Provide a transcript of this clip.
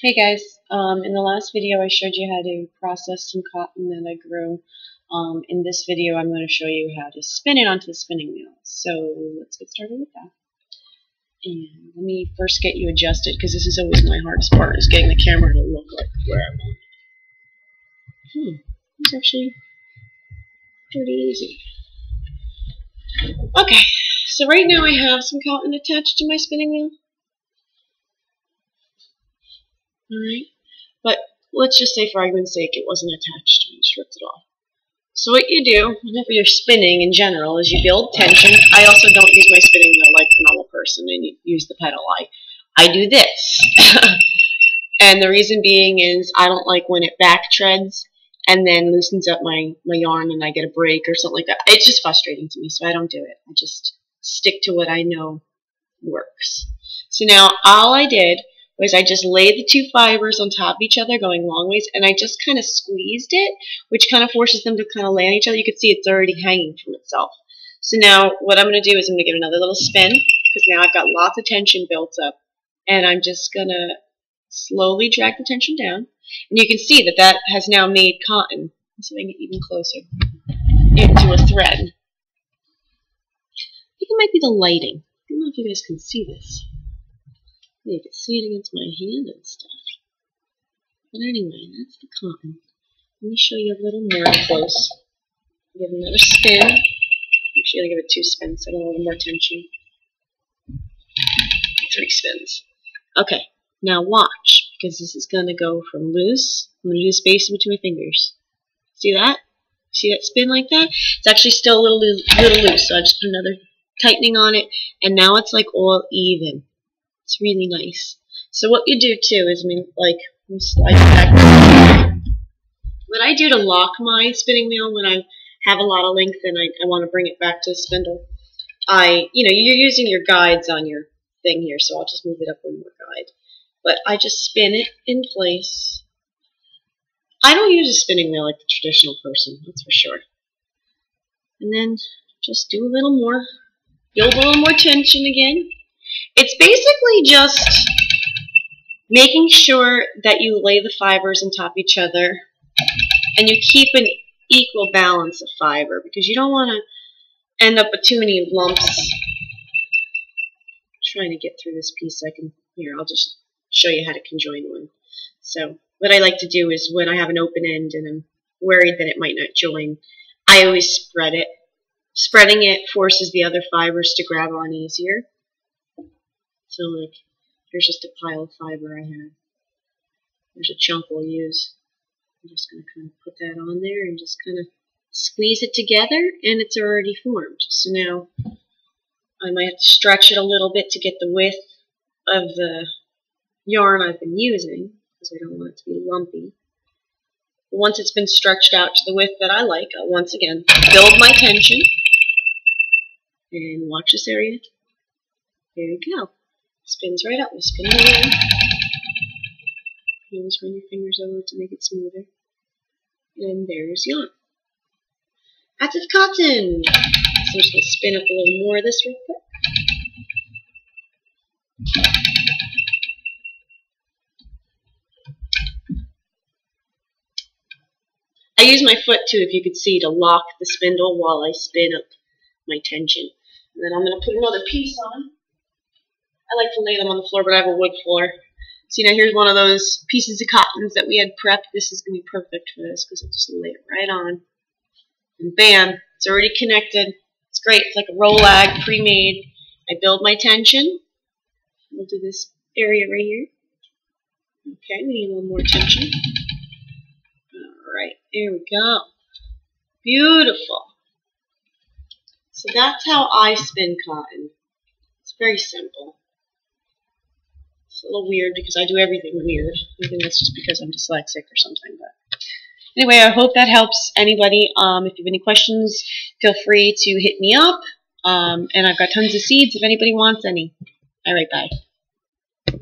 Hey guys, in the last video I showed you how to process some cotton that I grew. In this video I'm going to show you how to spin it onto the spinning wheel. So let's get started with that. And let me first get you adjusted because this is always my hardest part, is getting the camera to look like where I want it. It's actually pretty easy. Okay, so right now I have some cotton attached to my spinning wheel. Alright, but let's just say for argument's sake it wasn't attached and stripped it off. So what you do whenever you're spinning in general is you build tension. I also don't use my spinning wheel like a normal person and use the pedal. I do this. And the reason being is I don't like when it back treads and then loosens up my yarn and I get a break or something like that. It's just frustrating to me, so I don't do it. I just stick to what I know works. So now all I did was I just laid the two fibers on top of each other going long ways, and I just kind of squeezed it, which kind of forces them to kind of lay on each other. You can see it's already hanging from itself. So now what I'm going to do is I'm going to give it another little spin, because now I've got lots of tension built up, and I'm just going to slowly drag the tension down. And you can see that that has now made cotton, let's see if I can get even closer, into a thread. I think it might be the lighting. I don't know if you guys can see this. You can see it against my hand and stuff. But anyway, that's the cotton. Let me show you a little more close. Give it another spin. Actually, I'll give it 2 spins so I get a little more tension. 3 spins. Okay, now watch, because this is going to go from loose. I'm going to do space in between my fingers. See that? See that spin like that? It's actually still a little loose, so I just put another tightening on it, and now it's like all even. It's really nice. So what you do too is, let me slide it back. What I do to lock my spinning wheel when I have a lot of length and I want to bring it back to the spindle, you're using your guides on your thing here, so I'll just move it up one more guide. But I just spin it in place. I don't use a spinning wheel like the traditional person, that's for sure. And then just do a little more, build a little more tension again. It's basically just making sure that you lay the fibers on top of each other and you keep an equal balance of fiber, because you don't want to end up with too many lumps. I'm trying to get through this piece. I'll just show you how to conjoin one. So what I like to do is when I have an open end and I'm worried that it might not join, I always spread it. Spreading it forces the other fibers to grab on easier. So here's just a pile of fiber I have. There's a chunk we'll use. I'm just going to kind of put that on there and just kind of squeeze it together, and it's already formed. So now I might have to stretch it a little bit to get the width of the yarn I've been using, because I don't want it to be lumpy. But once it's been stretched out to the width that I like, I'll once again build my tension. And watch this area. There you go. Spins right up. We spin it around. You always run your fingers over to make it smoother. And there's yarn. That's of cotton. So I'm just going to spin up a little more of this real quick. I use my foot too, if you could see, to lock the spindle while I spin up my tension. And then I'm going to put another piece on. I like to lay them on the floor, but I have a wood floor. See, now here's one of those pieces of cottons that we had prepped. This is going to be perfect for this, because I'll just lay it right on. And bam, it's already connected. It's great. It's like a roll-lag, pre-made. I build my tension. We'll do this area right here. Okay, we need a little more tension. Alright, there we go. Beautiful. So that's how I spin cotton. It's very simple. It's a little weird because I do everything weird. I think that's just because I'm dyslexic or something. But anyway, I hope that helps anybody. If you have any questions, feel free to hit me up. And I've got tons of seeds if anybody wants any. All right, bye.